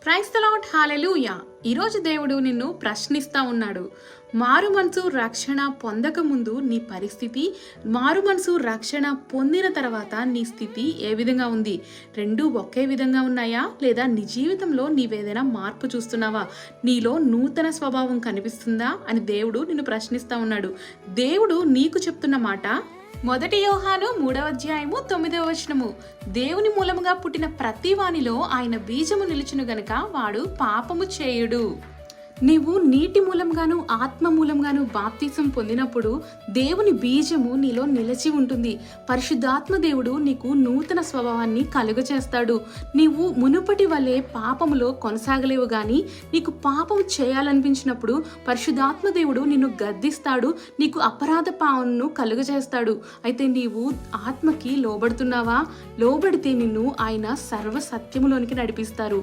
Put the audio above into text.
Praise the lord, హల్లెలూయా. ఈరోజు దేవుడు నిన్ను ప్రశ్నిస్తా ఉన్నాడు. మారు మనసు రక్షణ పొందక ముందు నీ పరిస్థితి, మారు మనసు రక్షణ పొందిన తర్వాత నీ స్థితి ఏ విధంగా ఉంది? రెండూ ఒకే విధంగా ఉన్నాయా? లేదా నీ జీవితంలో నీవేదైనా మార్పు చూస్తున్నావా? నీలో నూతన స్వభావం కనిపిస్తుందా అని దేవుడు నిన్ను ప్రశ్నిస్తా ఉన్నాడు. దేవుడు నీకు చెప్తున్న మాట, 1 యోహాను 3:9 దేవుని మూలముగా పుట్టిన ప్రతి వానిలో ఆయన బీజము నిలుచును గనుక వాడు పాపము చేయుడు. నీవు నీటి మూలంగాను ఆత్మ మూలంగాను బాప్తిసం పొందినప్పుడు దేవుని బీజము నీలో నిలిచి ఉంటుంది. పరిశుద్ధాత్మ దేవుడు నీకు నూతన స్వభావాన్ని కలుగచేస్తాడు. నీవు మునుపటి వలె పాపములో కొనసాగలేవు గాని నీకు పాపం చేయాలనిపించినప్పుడు పరిశుద్ధాత్మ దేవుడు నిన్ను గద్దిస్తాడు, నీకు అపరాధ పావనను కలుగచేస్తాడు. అయితే నీవు ఆత్మకి లోబడుతున్నావా? లోబడితే నిన్ను ఆయన సర్వ సత్యములోనికి నడిపిస్తారు.